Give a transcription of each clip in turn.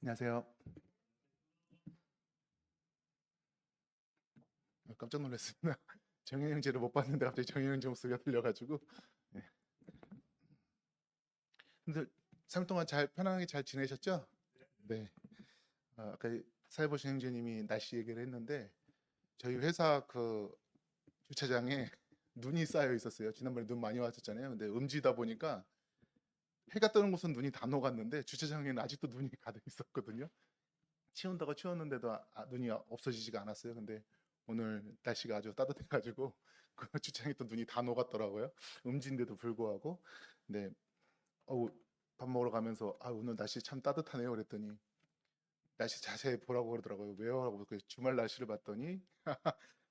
안녕하세요. 깜짝 놀랐습니다. 정현 형제를 못 봤는데 갑자기 정현 형제 목소리가 들려가지고. 네. 근데 3일 동안 잘 편안하게 잘 지내셨죠? 네. 아까 사회보신 형제님이 날씨 얘기를 했는데 저희 회사 그 주차장에 눈이 쌓여 있었어요. 지난번에 눈 많이 왔었잖아요. 근데 음지다 보니까 해가 뜨는 곳은 눈이 다 녹았는데 주차장에는 아직도 눈이 가득 있었거든요. 치운다고 치웠는데도 눈이 없어지지가 않았어요. 근데 오늘 날씨가 아주 따뜻해가지고 그 주차장에 또 눈이 다 녹았더라고요. 음지인데도 불구하고. 근데 어우, 밥 먹으러 가면서 오늘 날씨 참 따뜻하네요. 그랬더니 날씨 자세히 보라고 그러더라고요. 왜요? 하고 그 주말 날씨를 봤더니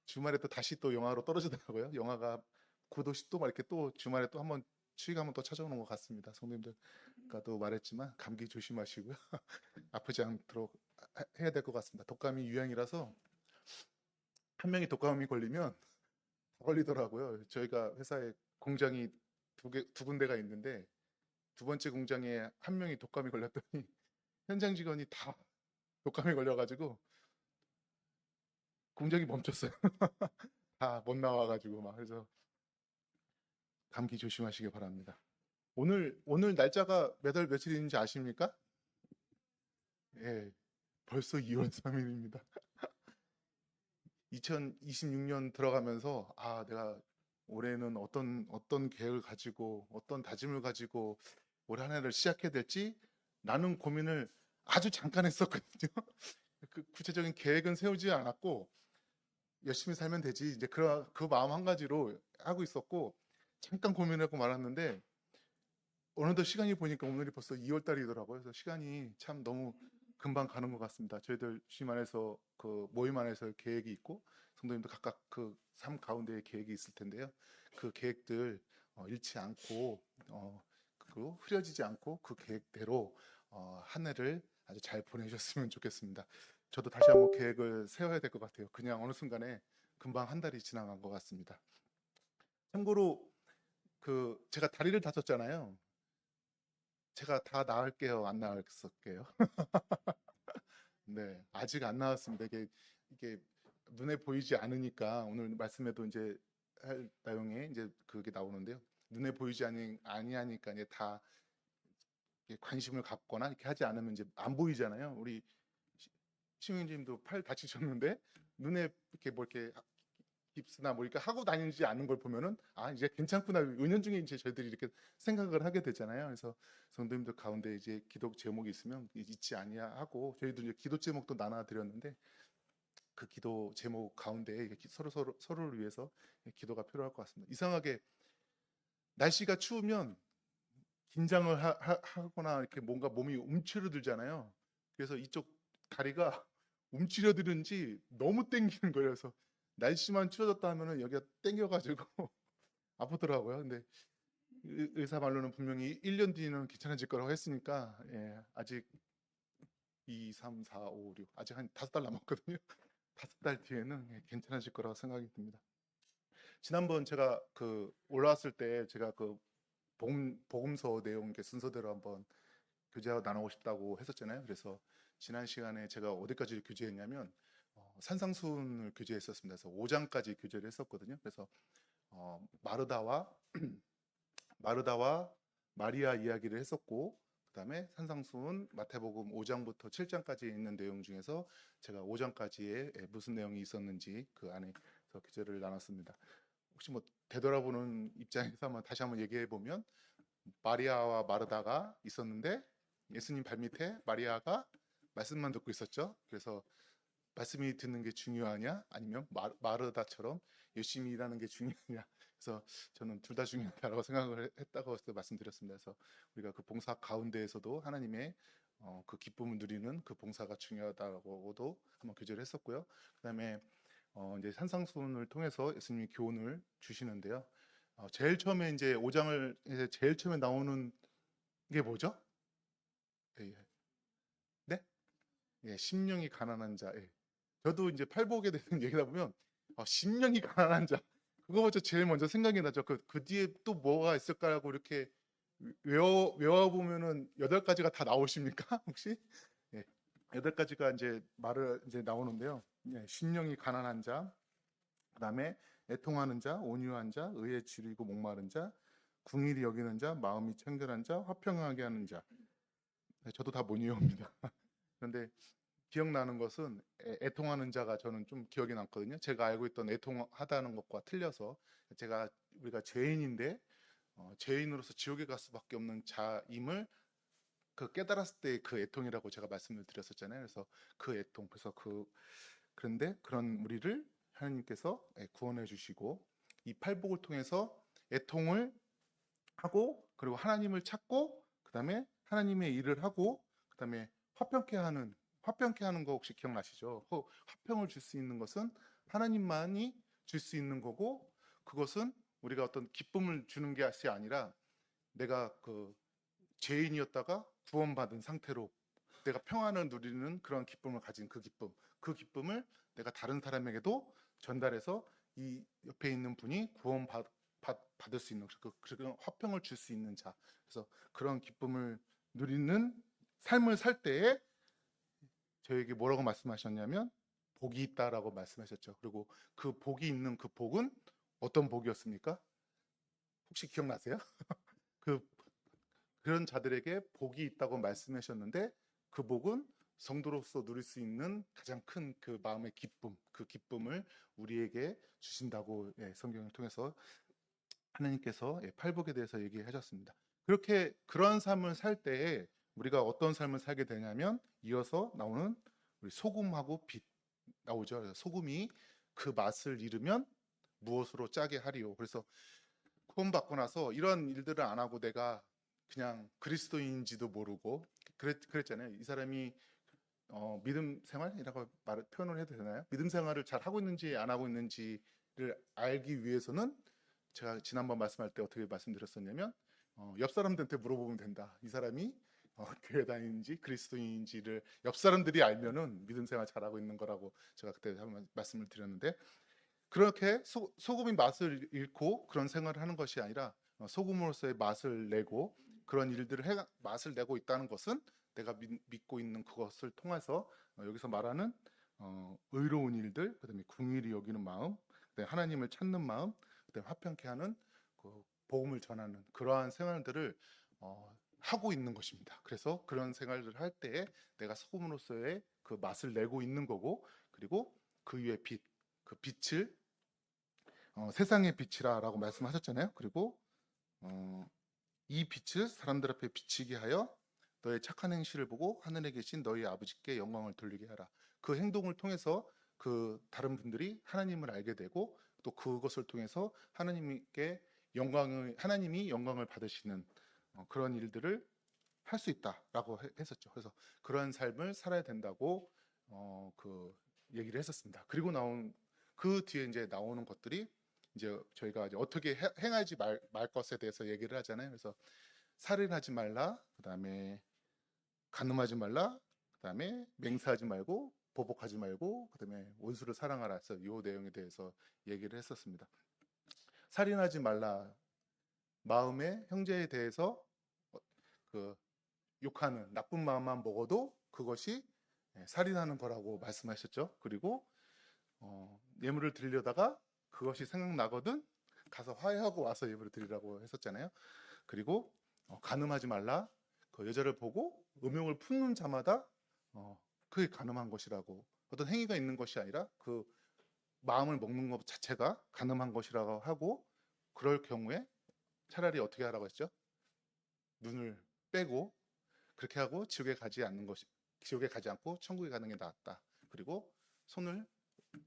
주말에 또 다시 또 영하로 떨어지더라고요. 영하가 9도, 10도 막 이렇게 또 주말에 또 한번 추위가 한번 또 찾아오는 것 같습니다. 성도님들 아까도 말했지만 감기 조심하시고요. 아프지 않도록 해야 될 것 같습니다. 독감이 유행이라서 한 명이 독감이 걸리면 다 걸리더라고요. 저희가 회사에 공장이 두 군데가 있는데 두 번째 공장에 한 명이 독감이 걸렸더니 현장 직원이 다 독감이 걸려가지고 공장이 멈췄어요. 다 못 나와가지고 막. 그래서 감기 조심하시기 바랍니다. 오늘 날짜가 몇 월 며칠인지 아십니까? 예, 벌써 2월 3일입니다. 2026년 들어가면서 내가 올해는 어떤 계획을 가지고 어떤 다짐을 가지고 올 한 해를 시작해야 될지 라는 고민을 아주 잠깐 했었거든요. 그 구체적인 계획은 세우지 않았고 열심히 살면 되지 이제 그 마음 한 가지로 하고 있었고 잠깐 고민하고 말았는데 어느덧 시간이 보니까 오늘이 벌써 2월 달이더라고요. 그래서 시간이 참 너무 금방 가는 것 같습니다. 저희들 주임 안에서 그 모임 안에서 계획이 있고 성도님도 각각 그 삶 가운데에 계획이 있을 텐데요. 그 계획들 잃지 않고 그리고 흐려지지 않고 그 계획대로 한 해를 아주 잘 보내셨으면 좋겠습니다. 저도 다시 한번 계획을 세워야 될 것 같아요. 그냥 어느 순간에 금방 한 달이 지나간 것 같습니다. 참고로 그 제가 다리를 다쳤잖아요. 제가 다 나을게요, 안 나을게요? 네, 아직 안 나왔습니다. 이게 눈에 보이지 않으니까 오늘 말씀에도 이제 할 내용에 이제 그게 나오는데요. 눈에 보이지 아니하니까 이제 다 이렇게 관심을 갖거나 이렇게 하지 않으면 이제 안 보이잖아요. 우리 시민님도 팔 다치셨는데 눈에 이렇게 뭐 이렇게 깁스나 뭐 이렇게 하고 다니지 않는 걸 보면은 이제 괜찮구나 은연중에 이제 저희들이 이렇게 생각을 하게 되잖아요. 그래서 성도님들 가운데 이제 기도 제목이 있으면 잊지 아니하고 저희도 이제 기도 제목도 나눠 드렸는데 그 기도 제목 가운데 서로를 위해서 기도가 필요할 것 같습니다. 이상하게 날씨가 추우면 긴장을 하거나 이렇게 뭔가 몸이 움츠러들잖아요. 그래서 이쪽 다리가 움츠러드는지 너무 땡기는 거예요. 그래서 날씨만 추워졌다 하면은 여기가 땡겨가지고 아프더라고요. 근데 의사 말로는 분명히 1년 뒤는 괜찮아질 거라고 했으니까 아직 2, 3, 4, 5, 6 아직 한 5달 남았거든요. 5달 뒤에는 괜찮아질 거라고 생각이 듭니다. 지난번 제가 그 올라왔을 때 제가 그 복음서 내용 순서대로 한번 교제하고 나누고 싶다고 했었잖아요. 그래서 지난 시간에 제가 어디까지 교제했냐면 산상순을 교제했었습니다. 그래서 5장까지 교제를 했었거든요. 그래서 마르다와 마리아 이야기를 했었고 그다음에 산상순 마태복음 5장부터 7장까지 있는 내용 중에서 제가 5장까지의 무슨 내용이 있었는지 그 안에서 교제를 나눴습니다. 혹시 뭐 되돌아보는 입장에서 다시 한번 얘기해 보면 마리아와 마르다가 있었는데 예수님 발밑에 마리아가 말씀만 듣고 있었죠. 그래서 말씀이 듣는 게 중요하냐 아니면 마르다처럼 열심히 일하는 게 중요하냐. 그래서 저는 둘 다 중요하다고 생각을 했다고 말씀드렸습니다. 그래서 우리가 그 봉사 가운데에서도 하나님의 그 기쁨을 누리는 그 봉사가 중요하다고도 한번 교제를 했었고요. 그다음에 이제 산상순을 통해서 예수님이 교훈을 주시는데요. 제일 처음에 이제 5장을 제일 처음에 나오는 게 뭐죠? 예, 예. 네? 예, 심령이 가난한 자. 예. 저도 이제 팔복에 대해서 얘기하다 보면 심령이 가난한 자 그거부터 제일 먼저 생각이 나죠. 그 뒤에 또 뭐가 있을까라고 이렇게 외워 보면은 8가지가 다 나오십니까 혹시? 예. 8가지가 이제 말을 이제 나오는데요. 예, 심령이 가난한 자, 그다음에 애통하는 자, 온유한 자, 의에 지리고 목마른 자, 궁일이 여기는 자, 마음이 청결한 자, 화평하게 하는 자. 네, 저도 다 못 외웁니다. 그런데 기억나는 것은 애통하는 자가 저는 좀 기억이 남거든요. 제가 알고 있던 애통하다는 것과 틀려서 우리가 죄인인데 죄인으로서 지옥에 갈 수밖에 없는 자임을 그 깨달았을 때 그 애통이라고 제가 말씀을 드렸었잖아요. 그래서 그 애통, 그런데 그런 우리를 하나님께서 구원해 주시고 이 팔복을 통해서 애통을 하고 그리고 하나님을 찾고 그다음에 하나님의 일을 하고 그다음에 화평케 하는 거 혹시 기억나시죠? 그 화평을 줄 수 있는 것은 하나님만이 줄 수 있는 거고 그것은 우리가 어떤 기쁨을 주는 것이 아니라 내가 그 죄인이었다가 구원받은 상태로 내가 평안을 누리는 그런 기쁨을 가진 그 기쁨을 내가 다른 사람에게도 전달해서 이 옆에 있는 분이 받을 수 있는 그런 화평을 줄 수 있는 자. 그래서 그런 기쁨을 누리는 삶을 살 때에 저에게 뭐라고 말씀하셨냐면 복이 있다라고 말씀하셨죠. 그리고 그 복이 있는 그 복은 어떤 복이었습니까? 혹시 기억나세요? 그 그런 자들에게 복이 있다고 말씀하셨는데 그 복은 성도로서 누릴 수 있는 가장 큰 그 마음의 기쁨, 그 기쁨을 우리에게 주신다고 성경을 통해서 하나님께서 팔복에 대해서 얘기하셨습니다. 그런 삶을 살 때에 우리가 어떤 삶을 살게 되냐면 이어서 나오는 우리 소금하고 빛 나오죠. 소금이 그 맛을 잃으면 무엇으로 짜게 하리요. 그래서 구원받고 나서 이런 일들을 안 하고 내가 그냥 그리스도인지도 모르고 그랬잖아요. 이 사람이 믿음 생활이라고 표현을 해도 되나요? 믿음 생활을 잘 하고 있는지 안 하고 있는지를 알기 위해서는 제가 지난번 말씀할 때 어떻게 말씀드렸었냐면 옆 사람들한테 물어보면 된다. 이 사람이 교회 다니는지 그리스도인인지를 옆 사람들이 알면은 믿음 생활 잘하고 있는 거라고 제가 그때 한번 말씀을 드렸는데 그렇게 소금이 맛을 잃고 그런 생활을 하는 것이 아니라 소금으로서의 맛을 내고 그런 일들을 맛을 내고 있다는 것은 내가 믿고 있는 그것을 통해서 여기서 말하는 의로운 일들, 그다음에 궁일이 여기는 마음, 그다음에 하나님을 찾는 마음, 그다음에 화평케 하는 그 복음을 전하는 그러한 생활들을 하고 있는 것입니다. 그래서 그런 생활을 할 때에 내가 소금으로서의 그 맛을 내고 있는 거고 그리고 그 위에 그 빛을 세상의 빛이라라고 말씀하셨잖아요. 그리고 이 빛을 사람들 앞에 비치게 하여 너의 착한 행실을 보고 하늘에 계신 너희 아버지께 영광을 돌리게 하라. 그 행동을 통해서 그 다른 분들이 하나님을 알게 되고 또 그것을 통해서 하나님이 영광을 받으시는 그런 일들을 할 수 있다라고 했었죠. 그래서 그런 삶을 살아야 된다고 그 얘기를 했었습니다. 그리고 그 뒤에 이제 나오는 것들이 이제 저희가 이제 어떻게 행하지 말 것에 대해서 얘기를 하잖아요. 그래서 살인하지 말라, 그다음에 간음하지 말라, 그다음에 맹세하지 말고 보복하지 말고 그다음에 원수를 사랑하라 해서 이 내용에 대해서 얘기를 했었습니다. 살인하지 말라, 마음에 형제에 대해서 그 욕하는 나쁜 마음만 먹어도 그것이 살인하는 거라고 말씀하셨죠. 그리고 예물을 드리려다가 그것이 생각나거든 가서 화해하고 와서 예물을 드리라고 했었잖아요. 그리고 간음하지 말라. 그 여자를 보고 음욕을 품는 자마다 그게 간음한 것이라고 어떤 행위가 있는 것이 아니라 그 마음을 먹는 것 자체가 간음한 것이라고 하고 그럴 경우에 차라리 어떻게 하라고 했죠? 눈을 빼고 그렇게 하고 지옥에 가지 않고 천국에 가는 게 낫다. 그리고 손을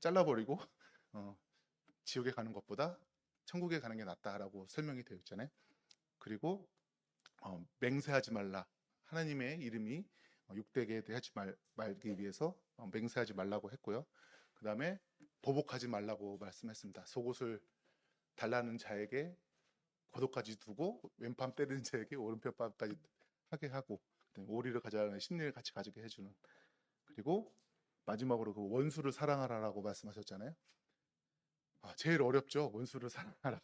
잘라버리고 지옥에 가는 것보다 천국에 가는 게 낫다라고 설명이 되어 있잖아요. 그리고 맹세하지 말라. 하나님의 이름이 욕되게 하지 말기 위해서 맹세하지 말라고 했고요. 그 다음에 보복하지 말라고 말씀했습니다. 속옷을 달라는 자에게 고도까지 두고 왼팔 때리는 자에게 오른팔까지 하게 하고 오리를 가져가는 심리를 같이 가지게 해주는. 그리고 마지막으로 그 원수를 사랑하라라고 말씀하셨잖아요. 제일 어렵죠. 원수를 사랑하라.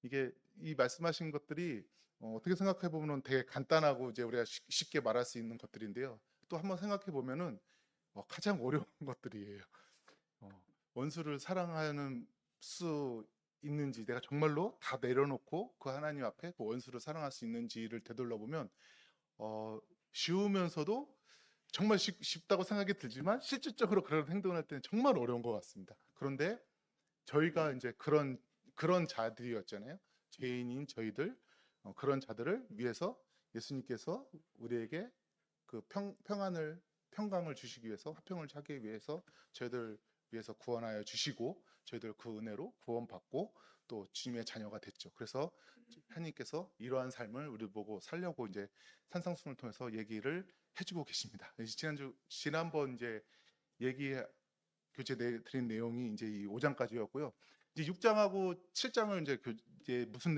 이게 이 말씀하신 것들이 어떻게 생각해 보면 되게 간단하고 이제 우리가 쉽게 말할 수 있는 것들인데요. 또 한번 생각해 보면은 가장 어려운 것들이에요. 원수를 사랑하는 수 있는지, 내가 정말로 다 내려놓고 그 하나님 앞에 그 원수를 사랑할 수 있는지를 되돌아보면 쉬우면서도 정말 쉽다고 생각이 들지만 실질적으로 그런 행동을 할 때는 정말 어려운 것 같습니다. 그런데 저희가 이제 그런 자들이었잖아요. 죄인인 저희들, 그런 자들을 위해서 예수님께서 우리에게 그 평강을 주시기 위해서, 화평을 하기 위해서 저희들 위해서 구원하여 주시고, 저희들 그 은혜로 구원받고 또 주님의 자녀가 됐죠. 그래서 하나님께서 이러한 삶을 우리 보고 살려고 이제 산상순을 통해서 얘기를 해주고 계십니다. 지난번 이제 교재 드린 내용이 이제 이 5장까지였고요. 이제 6장하고 7장을 이제 무슨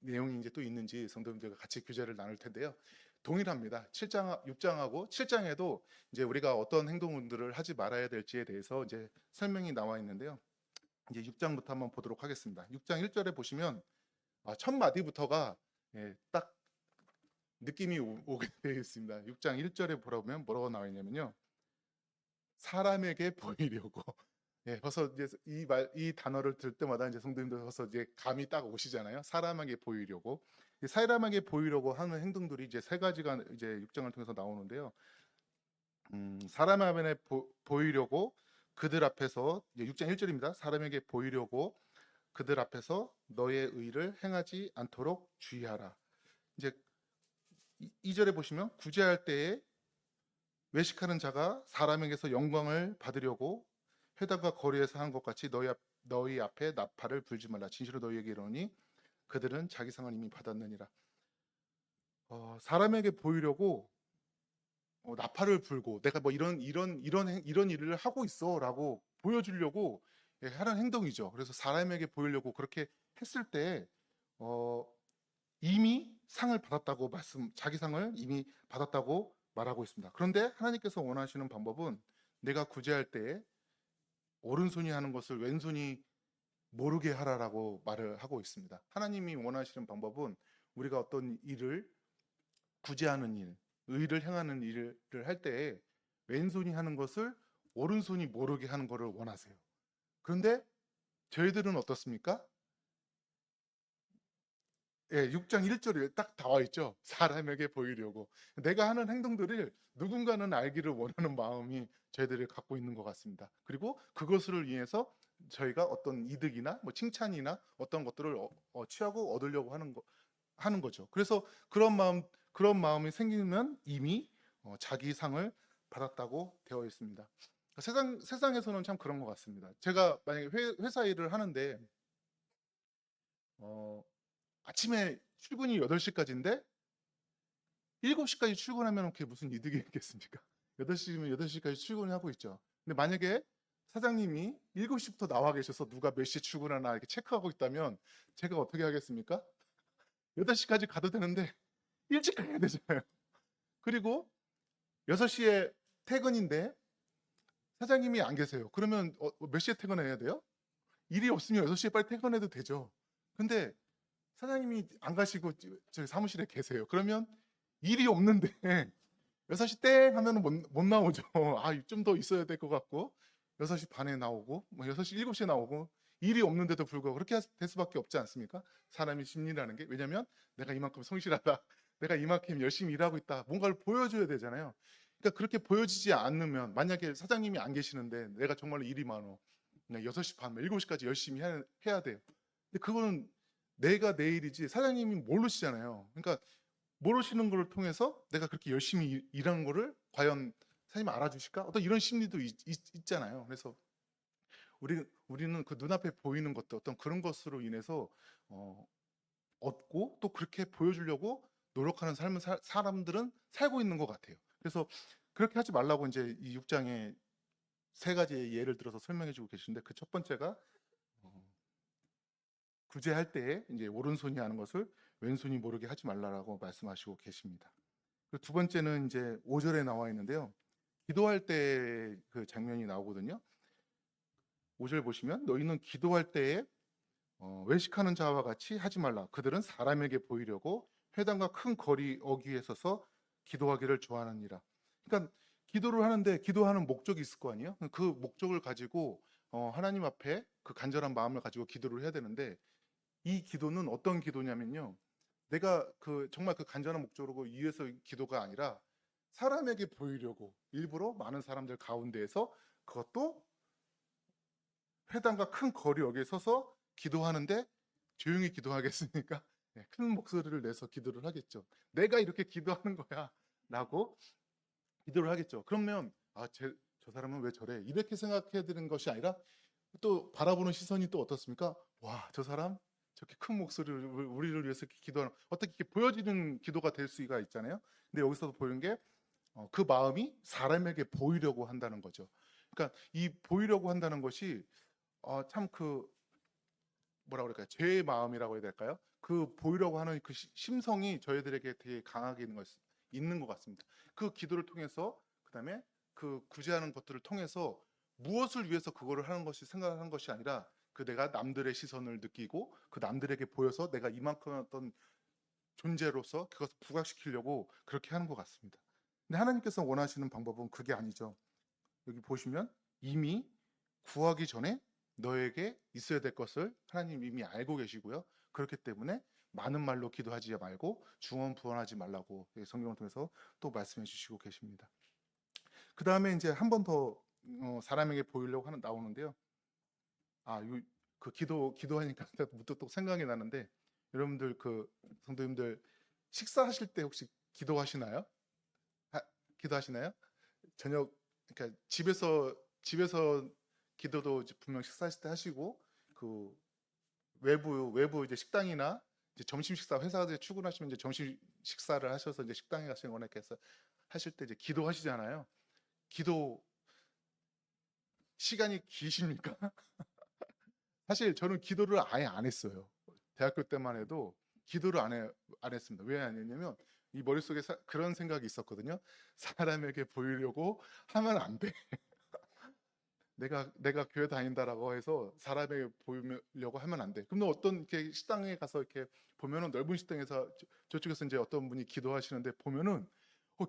내용이 이제 또 있는지 성도님들과 같이 교제를 나눌 텐데요. 동일합니다. 6장하고 7장에도 이제 우리가 어떤 행동들을 하지 말아야 될지에 대해서 이제 설명이 나와 있는데요. 이제 6장부터 한번 보도록 하겠습니다. 6장 1절에 보시면 첫 마디부터가 딱 느낌이 오게 되어 있습니다. 6장 1절에 보면 뭐라고 나와 있냐면요. 사람에게 보이려고. 벌써 이제 이 단어를 들 때마다 이제 성도님들 벌써 이제 감이 딱 오시잖아요. 사람에게 보이려고. 사람에게 보이려고 하는 행동들이 이제 세 가지가 이제 6장을 통해서 나오는데요. 사람에게 보이려고 그들 앞에서, 이제 6장 1절입니다. 사람에게 보이려고 그들 앞에서 너의 의를 행하지 않도록 주의하라. 이제 2절에 보시면 구제할 때에 외식하는 자가 사람에게서 영광을 받으려고 회당과 거리에서 한 것 같이 너희 앞에 나팔을 불지 말라. 진실로 너희에게 이르노니 그들은 자기 상을 이미 받았느니라. 사람에게 보이려고 나팔을 불고 내가 뭐 이런 일을 하고 있어라고 보여주려고 하는 행동이죠. 그래서 사람에게 보이려고 그렇게 했을 때 이미 상을 받았다고 자기 상을 이미 받았다고 말하고 있습니다. 그런데 하나님께서 원하시는 방법은 내가 구제할 때 오른손이 하는 것을 왼손이 모르게 하라라고 말을 하고 있습니다. 하나님이 원하시는 방법은 우리가 어떤 일을 구제하는 일, 의를 행하는 일을 할 때에 왼손이 하는 것을 오른손이 모르게 하는 것을 원하세요. 그런데 저희들은 어떻습니까? 6장 1절에 딱 나와 있죠. 사람에게 보이려고. 내가 하는 행동들을 누군가는 알기를 원하는 마음이 저희들이 갖고 있는 것 같습니다. 그리고 그것을 위해서 저희가 어떤 이득이나 뭐 칭찬이나 어떤 것들을 취하고 얻으려고 하는 거죠. 그래서 그런 마음이 생기면 이미 자기 상을 받았다고 되어 있습니다. 세상에서는 참 그런 것 같습니다. 제가 만약에 회사 일을 하는데 아침에 출근이 8시까지인데 7시까지 출근하면 그게 무슨 이득이 있겠습니까? 8시면 8시까지 출근하고 있죠. 근데 만약에 사장님이 7시부터 나와 계셔서 누가 몇 시에 출근하나 이렇게 체크하고 있다면 제가 어떻게 하겠습니까? 8시까지 가도 되는데 일찍 가야 되잖아요. 그리고 6시에 퇴근인데 사장님이 안 계세요. 그러면 몇 시에 퇴근해야 돼요? 일이 없으면 6시에 빨리 퇴근해도 되죠. 근데 사장님이 안 가시고 저기 사무실에 계세요. 그러면 일이 없는데 6시 땡 하면 못 나오죠. 좀 더 있어야 될 것 같고 6시 반에 나오고 뭐 6시 7시에 나오고 일이 없는데도 불구하고 그렇게 될 수밖에 없지 않습니까? 사람이 심리라는 게. 왜냐면 내가 이만큼 성실하다. 내가 이만큼 열심히 일하고 있다. 뭔가를 보여줘야 되잖아요. 그러니까 그렇게 보여지지 않으면 만약에 사장님이 안 계시는데 내가 정말로 일이 많어. 그냥 6시 반, 7시까지 열심히 해야 돼요. 근데 그거는 내가 내 일이지 사장님이 모르시잖아요. 그러니까 모르시는 걸 통해서 내가 그렇게 열심히 일한 거를 과연 사장님 알아주실까? 어떤 이런 심리도 있잖아요. 그래서 우리는 그 눈앞에 보이는 것들, 어떤 그런 것으로 인해서 얻고 또 그렇게 보여주려고 노력하는 삶을 사람들은 살고 있는 것 같아요. 그래서 그렇게 하지 말라고 이제 이 6장에 세 가지의 예를 들어서 설명해주고 계시는데 그 첫 번째가 구제할 때에 이제 오른손이 하는 것을 왼손이 모르게 하지 말라라고 말씀하시고 계십니다. 그리고 두 번째는 이제 5절에 나와 있는데요. 기도할 때 그 장면이 나오거든요. 5절 보시면 너희는 기도할 때에 외식하는 자와 같이 하지 말라. 그들은 사람에게 보이려고 회당과 큰 거리 어귀에 서서 기도하기를 좋아하느니라. 그러니까 기도를 하는데 기도하는 목적이 있을 거 아니에요? 그 목적을 가지고 하나님 앞에 그 간절한 마음을 가지고 기도를 해야 되는데 이 기도는 어떤 기도냐면요. 내가 정말 그 간절한 목적으로 위해서 기도가 아니라 사람에게 보이려고 일부러 많은 사람들 가운데에서 그것도 회당과 큰 거리역에 서서 기도하는데 조용히 기도하겠습니까? 네, 큰 목소리를 내서 기도를 하겠죠. 내가 이렇게 기도하는 거야 라고 기도를 하겠죠. 그러면 저 사람은 왜 저래? 이렇게 생각해야 되는 것이 아니라 또 바라보는 시선이 또 어떻습니까? 와, 저 사람 저렇게 큰 목소리를 우리를 위해서 이렇게 기도하는 어떻게 이렇게 보여지는 기도가 될 수가 있잖아요. 근데 여기서도 보이는 게 그 마음이 사람에게 보이려고 한다는 거죠. 그러니까 이 보이려고 한다는 것이 참 뭐라 그럴까요? 죄의 마음이라고 해야 될까요? 그 보이려고 하는 그 심성이 저희들에게 되게 강하게 있는 것 같습니다. 그 기도를 통해서 그다음에 그 구제하는 것들을 통해서 무엇을 위해서 그거를 하는 것이 생각하는 것이 아니라 내가 남들의 시선을 느끼고 그 남들에게 보여서 내가 이만큼 어떤 존재로서 그것을 부각시키려고 그렇게 하는 것 같습니다. 근데 하나님께서 원하시는 방법은 그게 아니죠. 여기 보시면 이미 구하기 전에 너에게 있어야 될 것을 하나님 이미 알고 계시고요. 그렇기 때문에 많은 말로 기도하지 말고 중언부언하지 말라고 성경을 통해서 또 말씀해 주시고 계십니다. 그 다음에 이제 한 번 더 사람에게 보이려고 나오는데요. 기도하니까 문득 또 생각이 나는데 여러분들 성도님들 식사하실 때 혹시 기도하시나요? 기도하시나요? 저녁 그러니까 집에서 기도도 분명 식사하실 때 하시고 외부 이제 식당이나 이제 점심 식사 회사에 출근하시면 이제 점심 식사를 하셔서 이제 식당에 가시는 거나 이렇게 해서 하실 때 이제 기도하시잖아요. 기도 시간이 기십니까? 사실 저는 기도를 아예 안 했어요. 대학교 때만 해도 기도를 안 했습니다. 왜 안 했냐면 이 머릿속에 그런 생각이 있었거든요. 사람에게 보이려고 하면 안 돼. 내가 교회 다닌다라고 해서 사람에게 보이려고 하면 안 돼. 그러면 어떤 이렇게 식당에 가서 이렇게 보면은 넓은 식당에서 저쪽에서 이제 어떤 분이 기도하시는데 보면은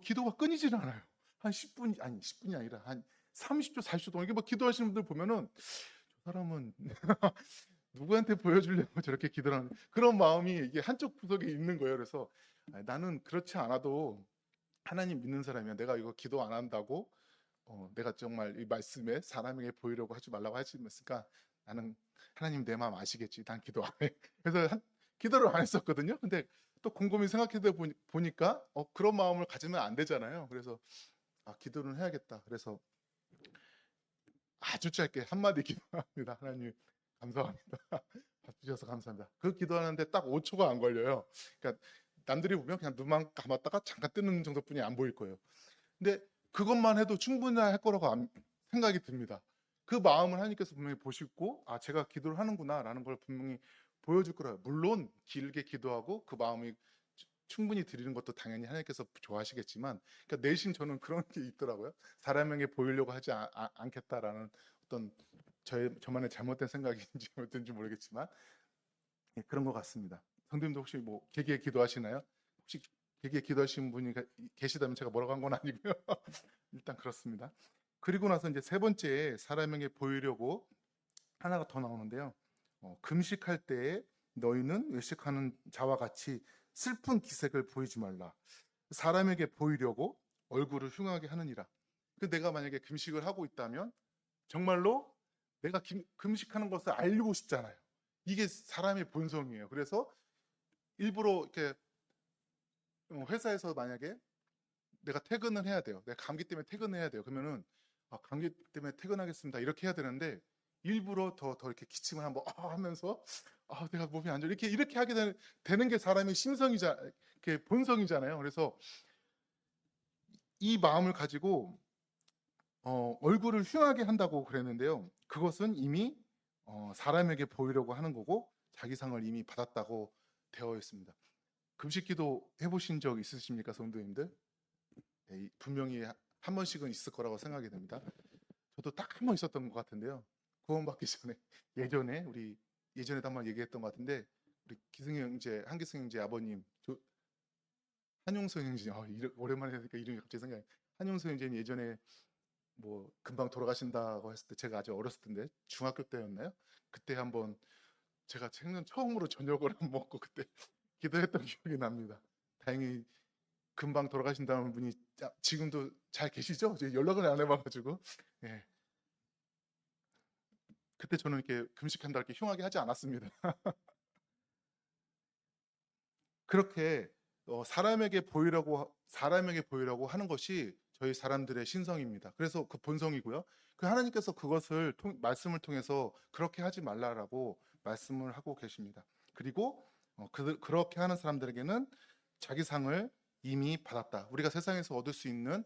기도가 끊이질 않아요. 한 10분이 아니라 한 30초, 40초 동안 이게 막 기도하시는 분들 보면은 저 사람은 누구한테 보여주려고 저렇게 기도를 하는 그런 마음이 이게 한쪽 구석에 있는 거예요. 그래서 나는 그렇지 않아도 하나님 믿는 사람이야. 내가 이거 기도 안 한다고 내가 정말 이 말씀에 사람에게 보이려고 하지 말라고 하시니까 나는 하나님 내 마음 아시겠지. 난 기도 안 해. 그래서 기도를 안 했었거든요. 근데 또 곰곰이 생각해 보니까 그런 마음을 가지면 안 되잖아요. 그래서 기도는 해야겠다. 그래서 아주 짧게 한마디 기도합니다. 하나님 감사합니다. 봐주셔서 감사합니다. 그 기도하는데 딱 5초가 안 걸려요. 그러니까 남들이 보면 그냥 눈만 감았다가 잠깐 뜨는 정도뿐이 안 보일 거예요. 근데 그것만 해도 충분할 거라고 생각이 듭니다. 그 마음을 하나님께서 분명히 보시고 제가 기도를 하는구나라는 걸 분명히 보여줄 거라요. 물론 길게 기도하고 그 마음이 충분히 드리는 것도 당연히 하나님께서 좋아하시겠지만 그러니까 내심 저는 그런 게 있더라고요. 사람에게 보이려고 하지 않겠다라는 어떤 저만의 잘못된 생각인지 어떤지 모르겠지만 그런 것 같습니다. 성도님도 혹시 뭐 길게 기도하시나요? 혹시 길게 기도하시는 분이 계시다면 제가 뭐라고 한 건 아니고요. 일단 그렇습니다. 그리고 나서 이제 세 번째 사람에게 보이려고 하나가 더 나오는데요. 금식할 때에 너희는 외식하는 자와 같이 슬픈 기색을 보이지 말라. 사람에게 보이려고 얼굴을 흉하게 하느니라. 내가 만약에 금식을 하고 있다면 정말로 내가 금식하는 것을 알리고 싶잖아요. 이게 사람의 본성이에요. 그래서 일부러 이렇게 회사에서 만약에 내가 퇴근을 해야 돼요. 내가 감기 때문에 퇴근해야 돼요. 그러면은 감기 때문에 퇴근하겠습니다. 이렇게 해야 되는데 일부러 더 이렇게 기침을 한번 하면서 내가 몸이 안 좋아 이렇게 하게 되는 게 사람의 본성이잖아요. 그래서 이 마음을 가지고 얼굴을 흉하게 한다고 그랬는데요. 그것은 이미 사람에게 보이려고 하는 거고 자기 상을 이미 받았다고 되어 있습니다. 금식기도 해보신 적 있으십니까, 성도님들? 네, 분명히 한 번씩은 있을 거라고 생각이 됩니다. 저도 딱 한 번 있었던 것 같은데요. 구원받기 전에 예전에도 한번 얘기했던 것 같은데 우리 한기승 형제 아버님 한용성 형제 오랜만에 하니까 이름이 갑자기 생각이 한용서 선생님 예전에 뭐 금방 돌아가신다고 했을 때 제가 아주 어렸을 텐데 중학교 때였나요? 그때 한번 제가 생전 처음으로 저녁을 안 먹고 그때 기도했던 기억이 납니다. 다행히 금방 돌아가신다는 분이 지금도 잘 계시죠? 이제 연락을 안 해봐가지고 예. 그때 저는 이렇게 금식한다 이렇게 흉하게 하지 않았습니다. 그렇게 사람에게 보이려고 하는 것이 저희 사람들의 신성입니다. 그래서 그 본성이고요. 그 하나님께서 그것을 말씀을 통해서 그렇게 하지 말라라고 말씀을 하고 계십니다. 그리고 그렇게 하는 사람들에게는 자기 상을 이미 받았다. 우리가 세상에서 얻을 수 있는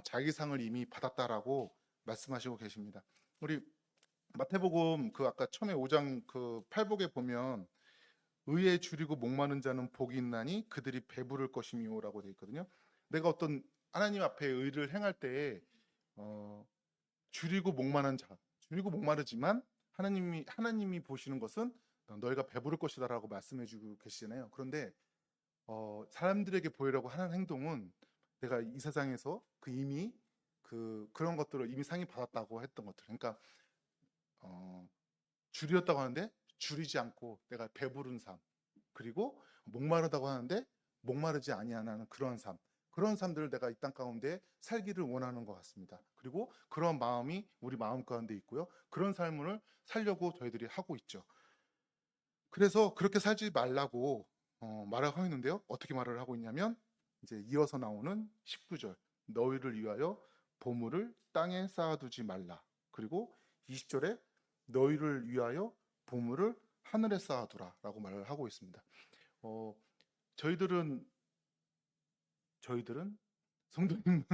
자기 상을 이미 받았다라고 말씀하시고 계십니다. 우리 마태복음 그 아까 처음에 5장 그 팔복에 보면 의에 줄이고 목마른 자는 복이 있나니 그들이 배부를 것이미오라고 되어 있거든요. 내가 어떤 하나님 앞에 의를 행할 때에 줄이고 목마른 자, 줄이고 목마르지만 하나님이 보시는 것은 너희가 배부를 것이다라고 말씀해주고 계시잖아요. 그런데 사람들에게 보이려고 하는 행동은 내가 이 세상에서 이미 그런 것들을 이미 상이 받았다고 했던 것들. 그러니까 줄이었다고 하는데 줄이지 않고 내가 배부른 삶, 그리고 목마르다고 하는데 목마르지 아니하는 그런 삶, 그런 삶들을 내가 이 땅 가운데 살기를 원하는 것 같습니다. 그리고 그런 마음이 우리 마음 가운데 있고요. 그런 삶을 살려고 저희들이 하고 있죠. 그래서 그렇게 살지 말라고 말을 하고 있는데요. 어떻게 말을 하고 있냐면 이제 이어서 나오는 19절 너희를 위하여 보물을 땅에 쌓아두지 말라. 그리고 20절에 너희를 위하여 보물을 하늘에 쌓아두라라고 말을 하고 있습니다. 저희들은 성도님은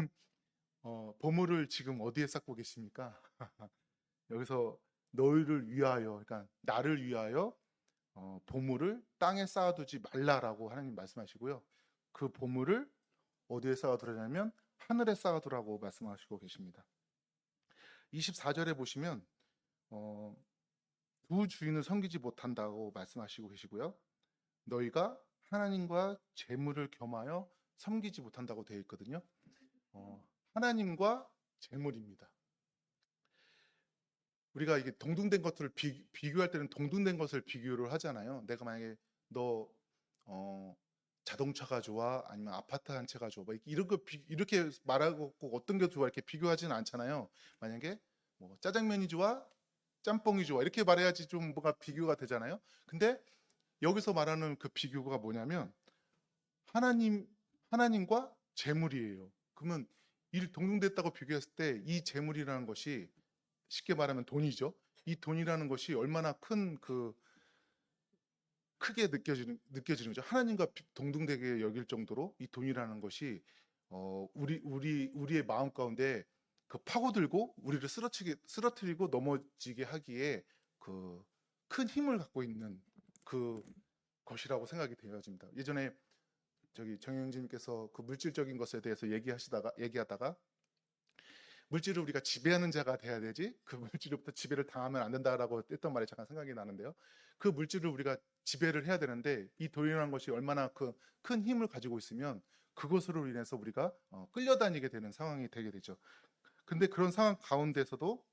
보물을 지금 어디에 쌓고 계십니까? 여기서 너희를 위하여, 그러니까 나를 위하여 보물을 땅에 쌓아두지 말라라고 하나님 말씀하시고요. 그 보물을 어디에 쌓아두라냐면 하늘에 쌓아두라고 말씀하시고 계십니다. 24절에 보시면 두 주인을 섬기지 못한다고 말씀하시고 계시고요. 너희가 하나님과 재물을 겸하여 섬기지 못한다고 되어 있거든요. 하나님과 재물입니다. 우리가 이게 동등된 것들을 비교할 때는 동등된 것을 비교를 하잖아요. 내가 만약에 너 자동차가 좋아 아니면 아파트 한 채가 좋아 이런 거 이렇게 말하고 꼭 어떤 게 좋아 이렇게 비교하지는 않잖아요. 만약에 뭐 짜장면이 좋아 짬뽕이 좋아 이렇게 말해야지 좀 뭐가 비교가 되잖아요. 근데 여기서 말하는 그 비교가 뭐냐면 하나님과 재물이에요. 그러면 동등됐다고 비교했을 때 이 재물이라는 것이 쉽게 말하면 돈이죠. 이 돈이라는 것이 얼마나 크게 느껴지는 거죠. 하나님과 동등되게 여길 정도로 이 돈이라는 것이 우리의 마음 가운데 파고들고 우리를 쓰러뜨리고 넘어지게 하기에 큰 힘을 갖고 있는 것이라고 생각이 되어집니다. 예전에 정영진님께서 그 물질적인 것에 대해서 얘기하다가 물질을 우리가 지배하는 자가 돼야 되지 그 물질로부터 지배를 당하면 안 된다라고 했던 말이 잠깐 생각이 나는데요. 그 물질을 우리가 지배를 해야 되는데 이 돈이라는 것이 얼마나 큰 힘을 가지고 있으면 그것으로 인해서 우리가 끌려다니게 되는 상황이 되게 되죠. 근데 그런 상황 가운데서도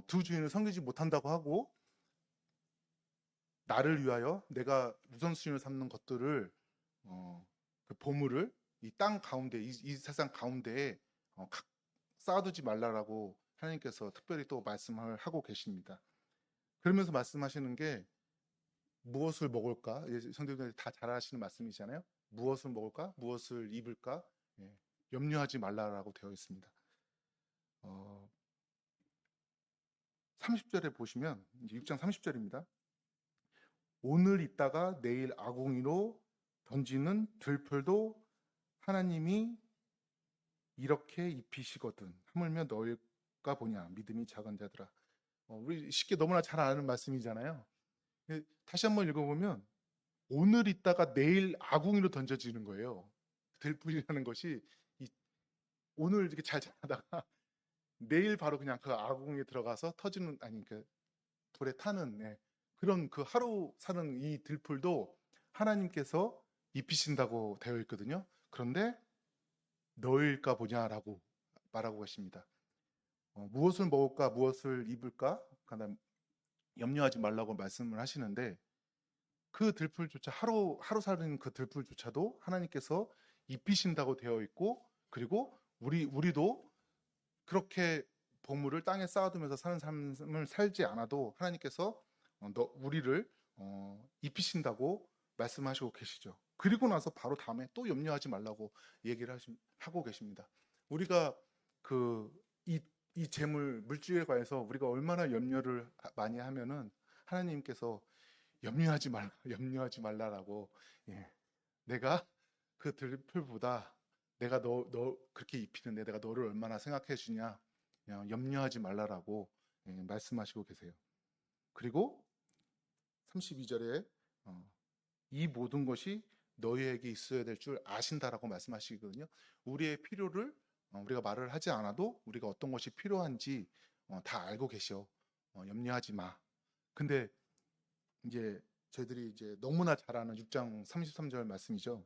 두 주인을 섬기지 못한다고 하고 나를 위하여 내가 우선순위를 삼는 것들을 그 보물을 이 땅 가운데 이 세상 가운데에 쌓아두지 말라라고 하나님께서 특별히 또 말씀을 하고 계십니다. 그러면서 말씀하시는 게 무엇을 먹을까? 성도님들이 다 잘 아시는 말씀이잖아요. 무엇을 먹을까? 무엇을 입을까? 염려하지 말라라고 되어 있습니다. 30절에 보시면 6장 30절입니다. 오늘 있다가 내일 아궁이로 던지는 들풀도 하나님이 이렇게 입히시거든. 하물며 너희가 보냐 믿음이 작은 자들아. 우리 쉽게 너무나 잘 아는 말씀이잖아요. 다시 한번 읽어보면 오늘 있다가 내일 아궁이로 던져지는 거예요. 들풀이라는 것이 오늘 이렇게 잘 자다가 내일 바로 그냥 그 아궁이에 들어가서 터지는 불에 타는 그런 하루 사는 이 들풀도 하나님께서 입히신다고 되어 있거든요. 그런데 너일까 보냐라고 말하고 계십니다. 무엇을 먹을까, 무엇을 입을까, 그다음 염려하지 말라고 말씀을 하시는데 그 들풀조차 하루 사는 그 들풀조차도 하나님께서 입히신다고 되어 있고 그리고 우리도 그렇게 보물을 땅에 쌓아두면서 사는 삶을 살지 않아도 하나님께서 우리를 입히신다고 말씀하시고 계시죠. 그리고 나서 바로 다음에 또 염려하지 말라고 얘기를 하고 계십니다. 우리가 이 재물 물질에 관해서 우리가 얼마나 염려를 많이 하면은 하나님께서 염려하지 말라, 염려하지 말라라고. 예. 내가 그 들풀보다 내가 너 그렇게 입히는데 내가 너를 얼마나 생각해 주냐, 염려하지 말라라고 말씀하시고 계세요. 그리고 32절에 이 모든 것이 너희에게 있어야 될 줄 아신다라고 말씀하시거든요. 우리의 필요를 우리가 말을 하지 않아도 우리가 어떤 것이 필요한지 다 알고 계셔. 염려하지 마. 근데 이제 저희들이 이제 너무나 잘 아는 6장 33절 말씀이죠.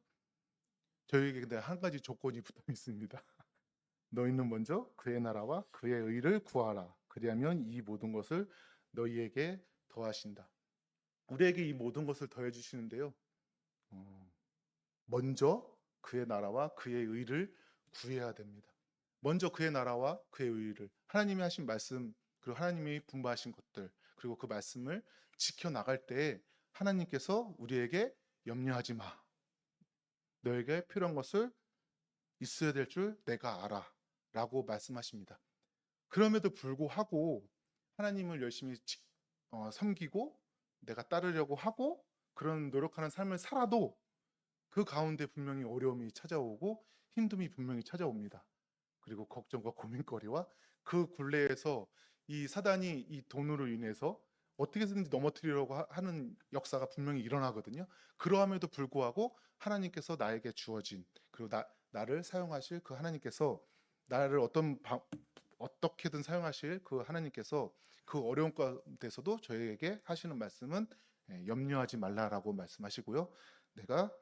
저희에게 근데 한 가지 조건이 붙어 있습니다. 너희는 먼저 그의 나라와 그의 의를 구하라. 그리하면 이 모든 것을 너희에게 더하신다. 우리에게 이 모든 것을 더해 주시는데요. 먼저 그의 나라와 그의 의를 구해야 됩니다. 먼저 그의 나라와 그의 의를, 하나님이 하신 말씀, 그리고 하나님이 분부하신 것들, 그리고 그 말씀을 지켜 나갈 때 하나님께서 우리에게 염려하지 마. 너에게 필요한 것을 있어야 될 줄 내가 알아. 라고 말씀하십니다. 그럼에도 불구하고 하나님을 열심히 섬기고 내가 따르려고 하고 그런 노력하는 삶을 살아도 그 가운데 분명히 어려움이 찾아오고 힘듦이 분명히 찾아옵니다. 그리고 걱정과 고민거리와 그 굴레에서 이 사단이 이 돈으로 인해서 어떻게 해서든지 넘어뜨리려고 하는 역사가 분명히 일어나거든요. 그러함에도 불구하고 하나님께서 나에게 주어진 그리고 나를 사용하실 그 하나님께서 나를 어떻게든 사용하실 그 하나님께서 그 어려운 가운데서도 저에게 하시는 말씀은 염려하지 말라라고 말씀하시고요. 내가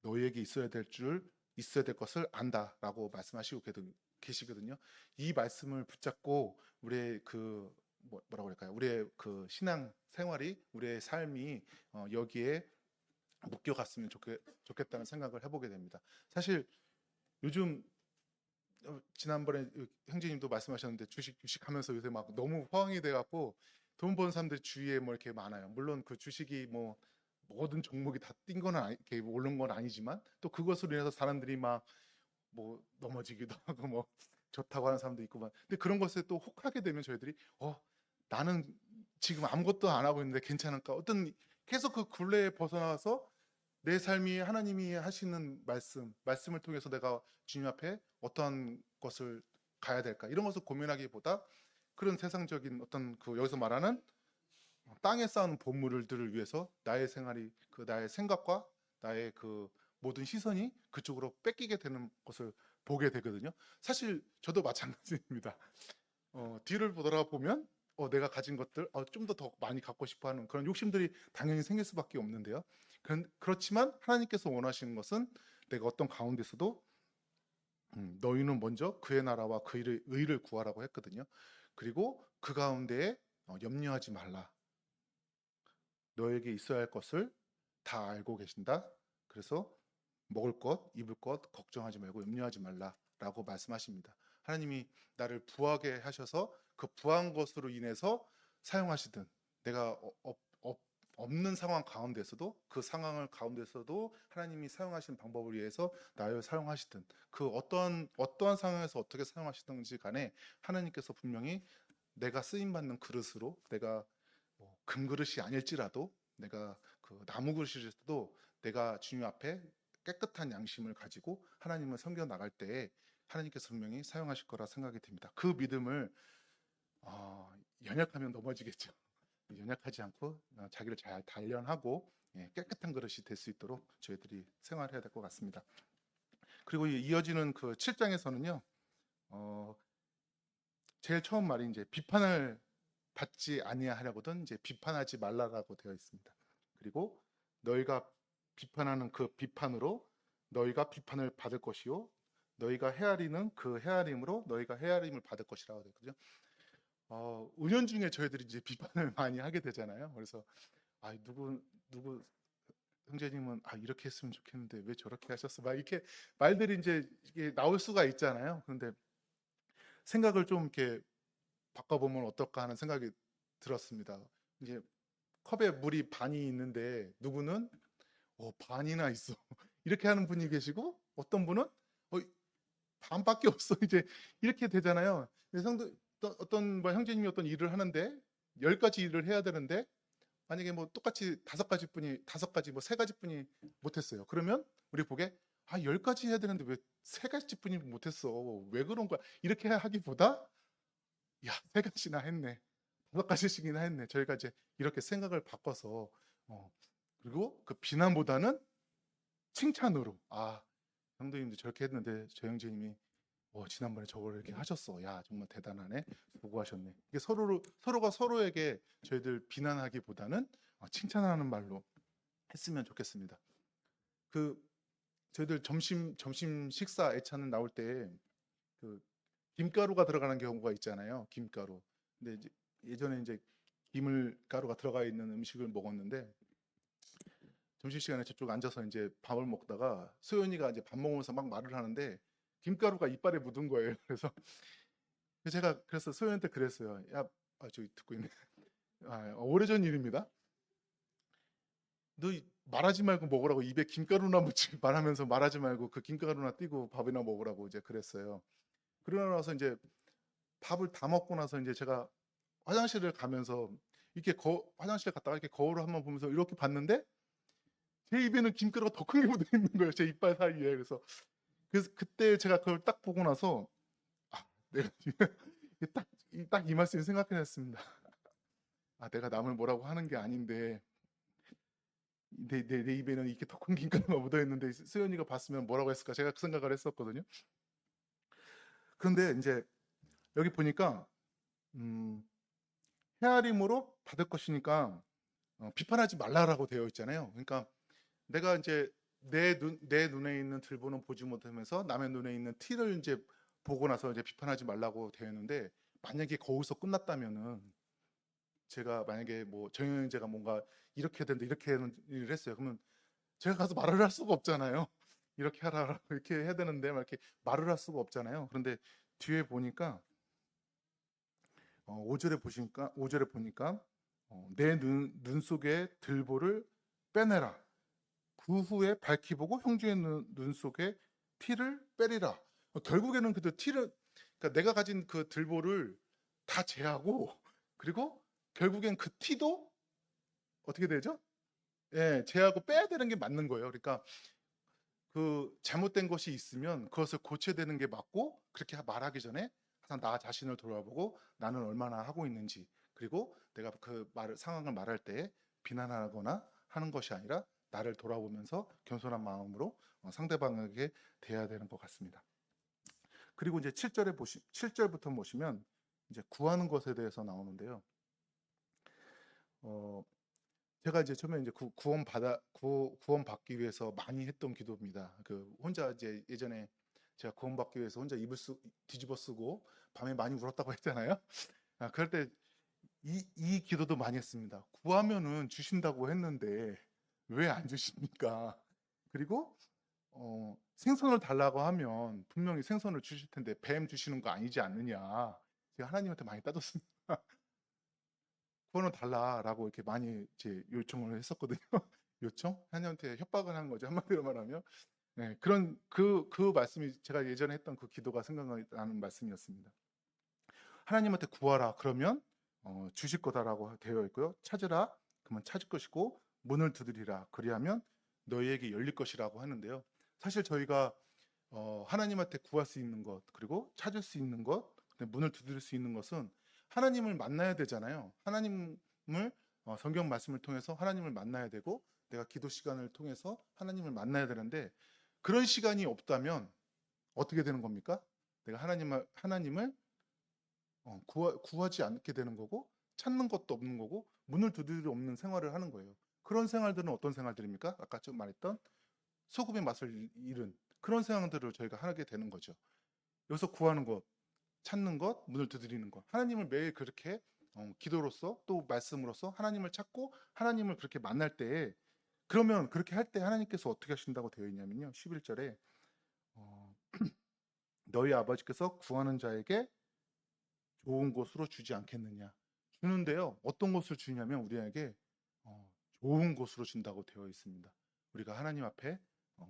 너희에게 있어야 될 것을 안다라고 말씀하시고 계시거든요. 이 말씀을 붙잡고 우리의 뭐라고 할까요? 우리의 그 신앙 생활이 우리의 삶이 여기에 묶여갔으면 좋겠다는 생각을 해보게 됩니다. 사실 요즘 지난번에 형제님도 말씀하셨는데 주식하면서 요새 막 너무 호황이 돼갖고 돈 버는 사람들 주위에 뭐 이렇게 많아요. 물론 그 주식이 뭐 모든 종목이 다 뛴 거는 이렇게 오른 건 아니지만 또 그것으로 인해서 사람들이 막 뭐 넘어지기도 하고 뭐 좋다고 하는 사람도 있고 막 근데 그런 것에 또 혹하게 되면 저희들이 나는 지금 아무것도 안 하고 있는데 괜찮을까? 계속 그 굴레에 벗어나서 내 삶이 하나님이 하시는 말씀을 통해서 내가 주님 앞에 어떠한 것을 가야 될까? 이런 것을 고민하기보다 그런 세상적인 어떤 여기서 말하는 땅에 쌓은 보물들을 위해서 나의 생활이 나의 생각과 나의 그 모든 시선이 그쪽으로 뺏기게 되는 것을 보게 되거든요. 사실 저도 마찬가지입니다. 뒤를 돌아보면 내가 가진 것들 좀 더 많이 갖고 싶어하는 그런 욕심들이 당연히 생길 수밖에 없는데요. 그렇지만 하나님께서 원하시는 것은 내가 어떤 가운데서도 너희는 먼저 그의 나라와 그 의를 구하라고 했거든요. 그리고 그 가운데에 염려하지 말라. 너에게 있어야 할 것을 다 알고 계신다. 그래서 먹을 것, 입을 것 걱정하지 말고 염려하지 말라라고 말씀하십니다. 하나님이 나를 부하게 하셔서 그 부한 것으로 인해서 사용하시든 내가 없는 상황 가운데서도 그 상황을 가운데서도 하나님이 사용하시는 방법을 위해서 나를 사용하시든 그 어떠한 상황에서 어떻게 사용하시든지 간에 하나님께서 분명히 내가 쓰임 받는 그릇으로 내가 금그릇이 아닐지라도 내가 그 나무 그릇일지라도 내가 주님 앞에 깨끗한 양심을 가지고 하나님을 섬겨 나갈 때에 하나님께서 분명히 사용하실 거라 생각이 됩니다. 그 믿음을 연약하면 넘어지겠죠. 연약하지 않고 자기를 잘 단련하고 깨끗한 그릇이 될 수 있도록 저희들이 생활해야 될 것 같습니다. 그리고 이어지는 그 7장에서는요. 제일 처음 말이 이제 비판을 받지 아니하려거든 이제 비판하지 말라라고 되어 있습니다. 그리고 너희가 비판하는 그 비판으로 너희가 비판을 받을 것이요 너희가 헤아리는 그 헤아림으로 너희가 헤아림을 받을 것이라고 되거든요. 은연중에 저희들이 이제 비판을 많이 하게 되잖아요. 그래서 누구 형제님은 이렇게 했으면 좋겠는데 왜 저렇게 하셨어? 막 이렇게 말들이 이제 이게 나올 수가 있잖아요. 그런데 생각을 좀 이렇게 바꿔보면 어떨까 하는 생각이 들었습니다. 이제 컵에 물이 반이 있는데 누구는 반이나 있어. 이렇게 하는 분이 계시고 어떤 분은 반밖에 없어. 이제 이렇게 되잖아요. 성도 어떤 뭐 형제님이 어떤 일을 하는데 10가지 일을 해야 되는데 만약에 뭐 똑같이 5가지 뭐 3가지 뿐이 못했어요. 그러면 우리 보게 10가지 해야 되는데 왜 3가지뿐이 못했어? 왜 그런 거야? 이렇게 하기보다 3가지나 했네. 5가지씩이나 했네. 저희가 이제 이렇게 생각을 바꿔서 그리고 그 비난보다는 칭찬으로 형도님도 저렇게 했는데 저 형제님이 지난번에 저걸 이렇게 하셨어. 야 정말 대단하네. 수고하셨네. 이게 서로가 서로에게 저희들 비난하기보다는 칭찬하는 말로 했으면 좋겠습니다. 그 저희들 점심 식사 애찬은 나올 때 그 김가루가 들어가는 경우가 있잖아요. 김가루. 근데 이제 예전에 이제 기물가루가 들어가 있는 음식을 먹었는데 점심시간에 저쪽 앉아서 이제 밥을 먹다가 소연이가 이제 밥 먹으면서 막 말을 하는데 김가루가 이빨에 묻은 거예요. 그래서 제가 소연이한테 그랬어요. 야, 저기 듣고 있네. 오래전 일입니다. 너 말하지 말고 먹으라고 입에 김가루나 묻지 말하면서 말하지 말고 그 김가루나 띄고 밥이나 먹으라고 이제 그랬어요. 그러고 나서 이제 밥을 다 먹고 나서 이제 제가 화장실을 가면서 이렇게 화장실 갔다가 이렇게 거울을 한번 보면서 이렇게 봤는데 제 입에는 김가루가 더 큰 게 묻어 있는 거예요. 제 이빨 사이에. 그래서 그때 제가 그걸 딱 보고 나서 내가 딱 이 말씀을 생각해냈습니다. 내가 남을 뭐라고 하는 게 아닌데 내 입에는 이렇게 더 큰 김가루가 묻어 있는데 수연이가 봤으면 뭐라고 했을까? 제가 그 생각을 했었거든요. 그런데 이제 여기 보니까 헤아림으로 받을 것이니까 비판하지 말라라고 되어 있잖아요. 그러니까 내가 이제 내 눈에 있는 들보는 보지 못하면서 남의 눈에 있는 티를 이제 보고 나서 이제 비판하지 말라고 되어 있는데 만약에 거기서 끝났다면은 제가 만약에 뭐 정영제가 뭔가 이렇게 된다 이렇게 하는 일을 했어요. 그러면 제가 가서 말을 할 수가 없잖아요. 이렇게 하라 이렇게 해야 되는데 막 이렇게 말을 할 수가 없잖아요. 그런데 뒤에 보니까 5절에 보니까 내 눈 속에 들보를 빼내라. 그 후에 밝히 보고 형제의 눈 속에 티를 빼리라. 결국에는 그 티를 그러니까 내가 가진 그 들보를 다 제하고 그리고 결국엔 그 티도 어떻게 되죠? 예, 제하고 빼야 되는 게 맞는 거예요. 그러니까 그 잘못된 것이 있으면 그것을 고쳐야 되는 게 맞고 그렇게 말하기 전에 항상 나 자신을 돌아보고 나는 얼마나 하고 있는지 그리고 내가 그 상황을 말할 때 비난하거나 하는 것이 아니라 나를 돌아보면서 겸손한 마음으로 상대방에게 대해야 되는 것 같습니다. 그리고 이제 7절부터 보시면 이제 구하는 것에 대해서 나오는데요. 제가 이제 처음에 이제 구원받기 위해서 많이 했던 기도입니다. 혼자 이제 예전에 제가 구원받기 위해서 혼자 이불 뒤집어 쓰고 밤에 많이 울었다고 했잖아요. 그럴 때 이 기도도 많이 했습니다. 구하면은 주신다고 했는데 왜 안 주십니까? 그리고 생선을 달라고 하면 분명히 생선을 주실 텐데 뱀 주시는 거 아니지 않느냐? 제가 하나님한테 많이 따졌습니다. 구원을 달라라고 이렇게 많이 이제 요청을 했었거든요. 요청? 하나님한테 협박을 한 거죠. 한마디로 말하면. 네, 그런 그 말씀이 제가 예전에 했던 그 기도가 생각나는 말씀이었습니다. 하나님한테 구하라 그러면 주실 거다라고 되어 있고요. 찾으라 그러면 찾을 것이고 문을 두드리라 그리하면 너희에게 열릴 것이라고 하는데요. 사실 저희가 하나님한테 구할 수 있는 것 그리고 찾을 수 있는 것 문을 두드릴 수 있는 것은 하나님을 만나야 되잖아요. 하나님을 성경 말씀을 통해서 하나님을 만나야 되고 내가 기도 시간을 통해서 하나님을 만나야 되는데 그런 시간이 없다면 어떻게 되는 겁니까? 내가 하나님을 구하지 않게 되는 거고 찾는 것도 없는 거고 문을 두드릴 없는 생활을 하는 거예요. 그런 생활들은 어떤 생활들입니까? 아까 좀 말했던 소금의 맛을 잃은 그런 상황들을 저희가 하게 되는 거죠. 여기서 구하는 것, 찾는 것, 문을 두드리는 것. 하나님을 매일 그렇게 기도로서 또 말씀으로써 하나님을 찾고 하나님을 그렇게 만날 때에, 그러면 그렇게 할 때 하나님께서 어떻게 하신다고 되어 있냐면요. 11절에 너희 아버지께서 구하는 자에게 좋은 곳으로 주지 않겠느냐. 주는데요. 어떤 곳을 주냐면 우리에게 좋은 곳으로 준다고 되어 있습니다. 우리가 하나님 앞에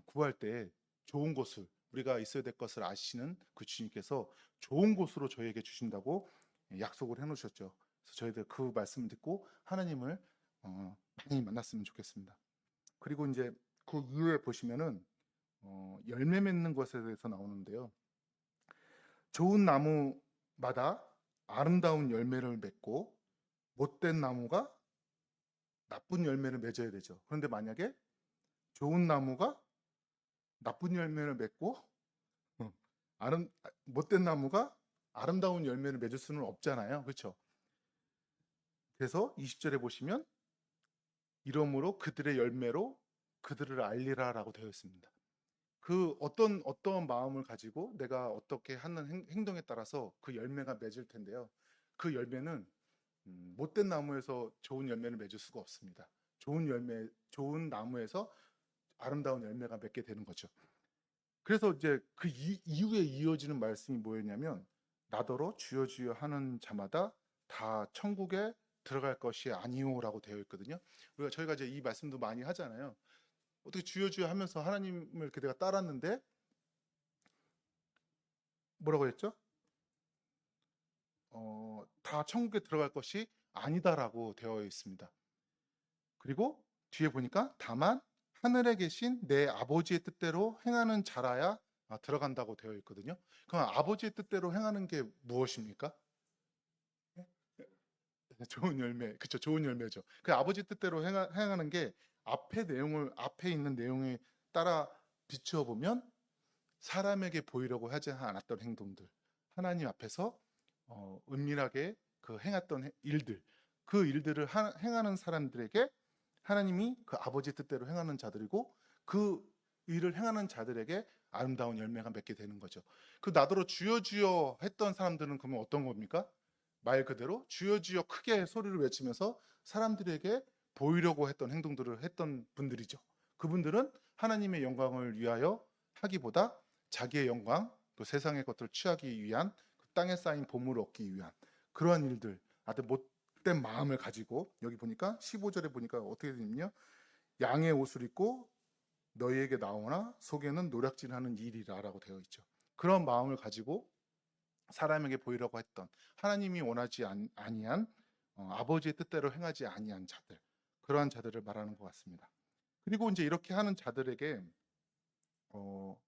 구할 때 좋은 곳을, 우리가 있어야 될 것을 아시는 그 주님께서 좋은 곳으로 저희에게 주신다고 약속을 해놓으셨죠. 그래서 저희들 그 말씀을 듣고 하나님을 많이 만났으면 좋겠습니다. 그리고 이제 그 이후에 보시면은 열매 맺는 것에 대해서 나오는데요. 좋은 나무마다 아름다운 열매를 맺고 못된 나무가 나쁜 열매를 맺어야 되죠. 그런데 만약에 좋은 나무가 나쁜 열매를 맺고 못된 나무가 아름다운 열매를 맺을 수는 없잖아요. 그렇죠? 그래서 20절에 보시면 이러므로 그들의 열매로 그들을 알리라라고 되어 있습니다. 그 어떤 마음을 가지고 내가 어떻게 하는 행동에 따라서 그 열매가 맺을 텐데요. 그 열매는 못된 나무에서 좋은 열매를 맺을 수가 없습니다. 좋은 나무에서 아름다운 열매가 맺게 되는 거죠. 그래서 이제 그 이후에 이어지는 말씀이 뭐였냐면 나더러 주여 주여 하는 자마다 다 천국에 들어갈 것이 아니오라고 되어 있거든요. 저희가 이제 이 말씀도 많이 하잖아요. 어떻게 주여 주여 하면서 하나님을 이렇게 내가 따랐는데 뭐라고 했죠? 다 천국에 들어갈 것이 아니다라고 되어 있습니다. 그리고 뒤에 보니까 다만 하늘에 계신 내 아버지의 뜻대로 행하는 자라야 들어간다고 되어 있거든요. 그럼 아버지의 뜻대로 행하는 게 무엇입니까? 좋은 열매, 그렇죠. 좋은 열매죠. 그 아버지 뜻대로 행하는 게 앞에 있는 내용에 따라 비추어 보면 사람에게 보이려고 하지 않았던 행동들, 하나님 앞에서 은밀하게 그 행했던 일들, 그 일들을 행하는 사람들에게 하나님이 그 아버지 뜻대로 행하는 자들이고 그 일을 행하는 자들에게 아름다운 열매가 맺게 되는 거죠. 그 나더러 주여 주여 했던 사람들은 그러면 어떤 겁니까? 말 그대로 주여 주여 크게 소리를 외치면서 사람들에게 보이려고 했던 행동들을 했던 분들이죠. 그분들은 하나님의 영광을 위하여 하기보다 자기의 영광, 그 세상의 것들을 취하기 위한 그 땅에 쌓인 보물을 얻기 위한 그러한 일들, 아주 못된 마음을 가지고 여기 보니까 15절에 보니까 어떻게 되냐면요. 양의 옷을 입고 너희에게 나오나 속에는 노략질하는 일이라라고 되어 있죠. 그런 마음을 가지고 사람에게 보이려고 했던 하나님이 원하지 아니한 아버지의 뜻대로 행하지 아니한 자들, 그러한 자들을 말하는 것 같습니다. 그리고 이제 이렇게 하는 자들에게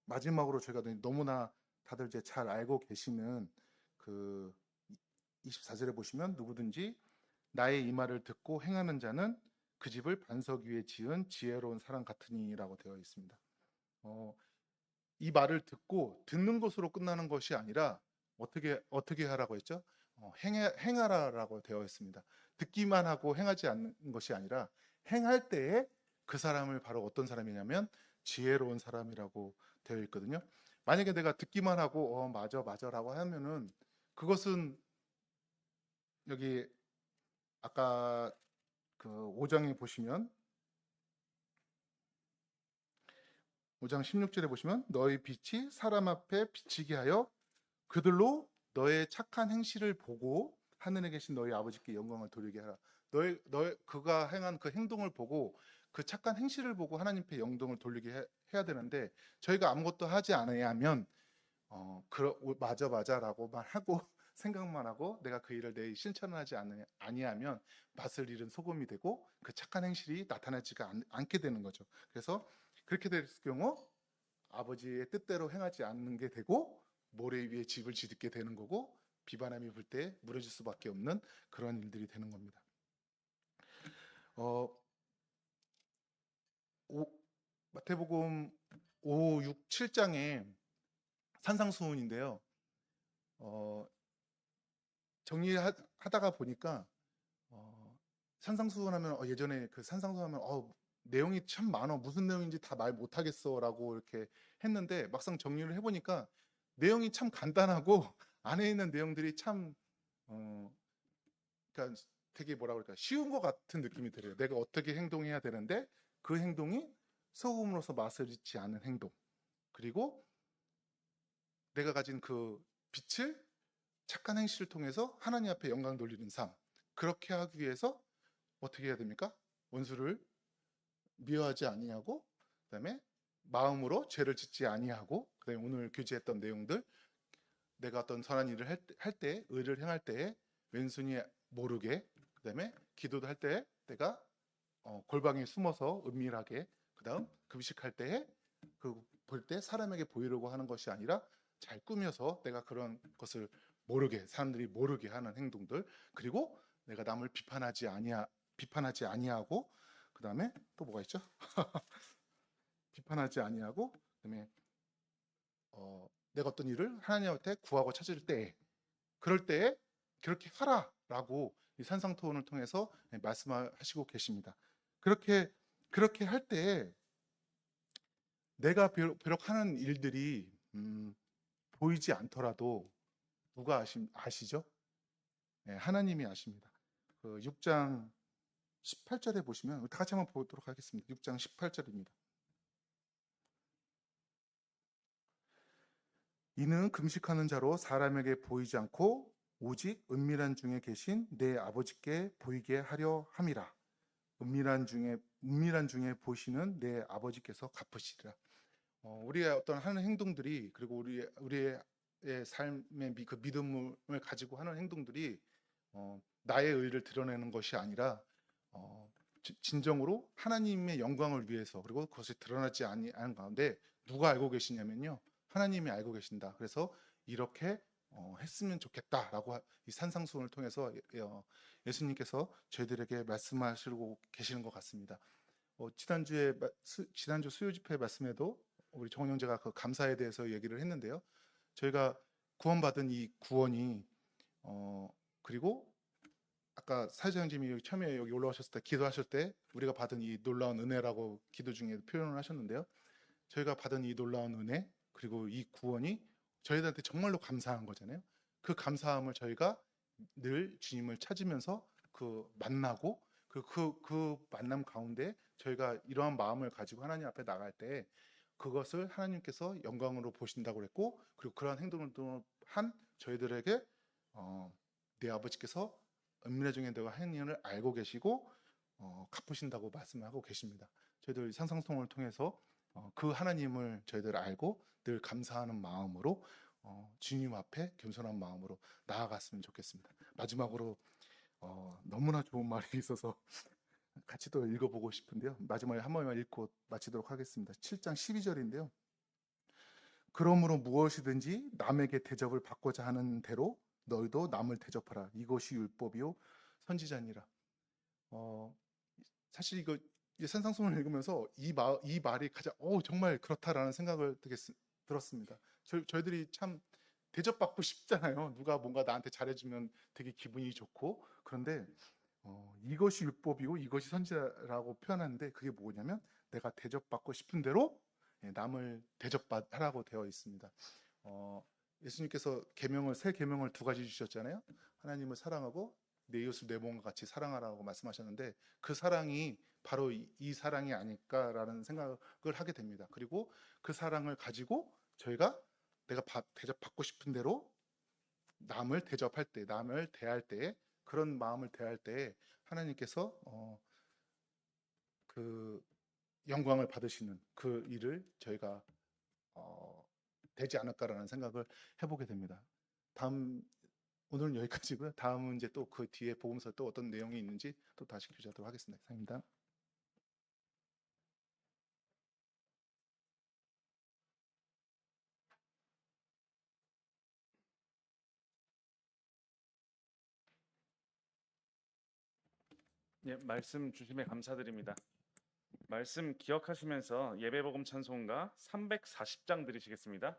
마지막으로 제가 너무나 다들 이제 잘 알고 계시는 그 24절에 보시면 누구든지 나의 이 말을 듣고 행하는 자는 그 집을 반석 위에 지은 지혜로운 사람 같으니라고 되어 있습니다. 이 말을 듣는 것으로 끝나는 것이 아니라 어떻게 하라고 했죠? 행하라라고 되어 있습니다. 듣기만 하고 행하지 않는 것이 아니라 행할 때에 그 사람을 바로 어떤 사람이냐면 지혜로운 사람이라고 되어 있거든요. 만약에 내가 듣기만 하고 맞아라고 하면은 그것은 여기 아까 그 5장에 보시면 5장 16절에 보시면 너희 빛이 사람 앞에 비치게 하여 그들로 너의 착한 행실을 보고 하늘에 계신 너희 아버지께 영광을 돌리게 하라. 그가 행한 그 행동을 보고 그 착한 행실을 보고 하나님께 영광을 돌리게 해야 되는데 저희가 아무것도 하지 않으면 맞아라고만 하고 생각만 하고 내가 그 일을 내 실천을 하지 아니하면 맛을 잃은 소금이 되고 그 착한 행실이 나타나지가 않게 되는 거죠. 그래서 그렇게 될 경우 아버지의 뜻대로 행하지 않는 게 되고 모래 위에 집을 짓게 되는 거고 비바람이 불 때 무너질 수밖에 없는 그런 일들이 되는 겁니다. 마태복음 5, 6, 7장에 산상수훈인데요. 정리하다가 보니까 산상수훈하면 예전에 그 산상수훈하면 내용이 참 많아 무슨 내용인지 다 말 못하겠어라고 이렇게 했는데 막상 정리를 해보니까 내용이 참 간단하고 안에 있는 내용들이 참 그러니까 되게 뭐라 그럴까 쉬운 것 같은 느낌이 들어요. 내가 어떻게 행동해야 되는데 그 행동이 소금으로서 맛을 잊지 않은 행동, 그리고 내가 가진 그 빛을 착한 행실을 통해서 하나님 앞에 영광 돌리는 삶, 그렇게 하기 위해서 어떻게 해야 됩니까? 원수를 미워하지 아니하고, 그다음에 마음으로 죄를 짓지 아니하고, 그다음에 오늘 교제했던 내용들, 내가 어떤 선한 일을 할 때, 의를 행할 때에 왼손이 모르게, 그다음에 기도도 할 때 내가 골방에 숨어서 은밀하게, 그다음 금식할 때에 그 볼 때 사람에게 보이려고 하는 것이 아니라 잘 꾸며서 내가 그런 것을 모르게, 사람들이 모르게 하는 행동들, 그리고 내가 남을 비판하지 아니하고, 그다음에 또 뭐가 있죠? 비판하지 아니하고, 그다음에 내가 어떤 일을 하나님한테 구하고 찾을 때, 그럴 때에 그렇게 하라라고 이 산상토론을 통해서 말씀하시고 계십니다. 그렇게 할 때에 내가 비록 하는 일들이 보이지 않더라도 누가 아시죠? 네, 하나님이 아십니다. 그 6장 18절에 보시면 다 같이 한번 보도록 하겠습니다. 6장 18절입니다. 이는 금식하는 자로 사람에게 보이지 않고 오직 은밀한 중에 계신 내 아버지께 보이게 하려 함이라. 은밀한 중에 보시는 내 아버지께서 갚으시리라. 우리의 어떤 하는 행동들이, 그리고 우리의 삶의 그 믿음을 가지고 하는 행동들이 나의 의를 드러내는 것이 아니라 진정으로 하나님의 영광을 위해서, 그리고 그것이 드러나지 않은 가운데 누가 알고 계시냐면요, 하나님이 알고 계신다. 그래서 이렇게 했으면 좋겠다라고 이 산상수훈을 통해서 예수님께서 저희들에게 말씀하시고 계시는 것 같습니다. 지난주 수요 집회 말씀에도 우리 정원 형제가 그 감사에 대해서 얘기를 했는데요. 저희가 구원받은 이 구원이 그리고 아까 사회자님이 처음에 여기 올라오셨을 때 기도하실 때 우리가 받은 이 놀라운 은혜라고 기도 중에 표현을 하셨는데요. 저희가 받은 이 놀라운 은혜, 그리고 이 구원이 저희들한테 정말로 감사한 거잖아요. 그 감사함을 저희가 늘 주님을 찾으면서 만나고 그 만남 가운데 저희가 이러한 마음을 가지고 하나님 앞에 나갈 때 그것을 하나님께서 영광으로 보신다고 그랬고, 그리고 그러한 행동을 한 저희들에게 내 아버지께서 은밀한 중에 내가 한 일을 알고 계시고 갚으신다고 말씀하고 계십니다. 저희들 상상통을 통해서 그 하나님을 저희들 알고 늘 감사하는 마음으로 주님 앞에 겸손한 마음으로 나아갔으면 좋겠습니다. 마지막으로 너무나 좋은 말이 있어서 같이 또 읽어보고 싶은데요. 마지막에 한 번만 읽고 마치도록 하겠습니다. 7장 12절인데요. 그러므로 무엇이든지 남에게 대접을 받고자 하는 대로 너희도 남을 대접하라. 이것이 율법이요 선지자니라. 사실 이거 산상수훈을 읽으면서 이 말이 가장 정말 그렇다라는 생각을 되게 들었습니다. 저희들이 참 대접받고 싶잖아요. 누가 뭔가 나한테 잘해주면 되게 기분이 좋고, 그런데 이것이 율법이고 이것이 선지자라고 표현하는데 그게 뭐냐면 내가 대접받고 싶은 대로 남을 대접하라고 되어 있습니다. 예수님께서 새 계명을 두 가지 주셨잖아요. 하나님을 사랑하고 내 이웃을 내 몸과 같이 사랑하라고 말씀하셨는데 그 사랑이 바로 이 사랑이 아닐까라는 생각을 하게 됩니다. 그리고 그 사랑을 가지고 저희가 내가 대접받고 싶은 대로 남을 대접할 때, 남을 대할 때에 그런 마음을 대할 때에 하나님께서 그 영광을 받으시는 그 일을 저희가 되지 않을까라는 생각을 해보게 됩니다. 오늘은 여기까지고요. 다음은 이제 또 그 뒤에 복음서 또 어떤 내용이 있는지 또 다시 교제하도록 하겠습니다. 감사합니다. 예, 말씀 주심에 감사드립니다. 말씀 기억하시면서 예배복음 찬송가 340장 드리시겠습니다.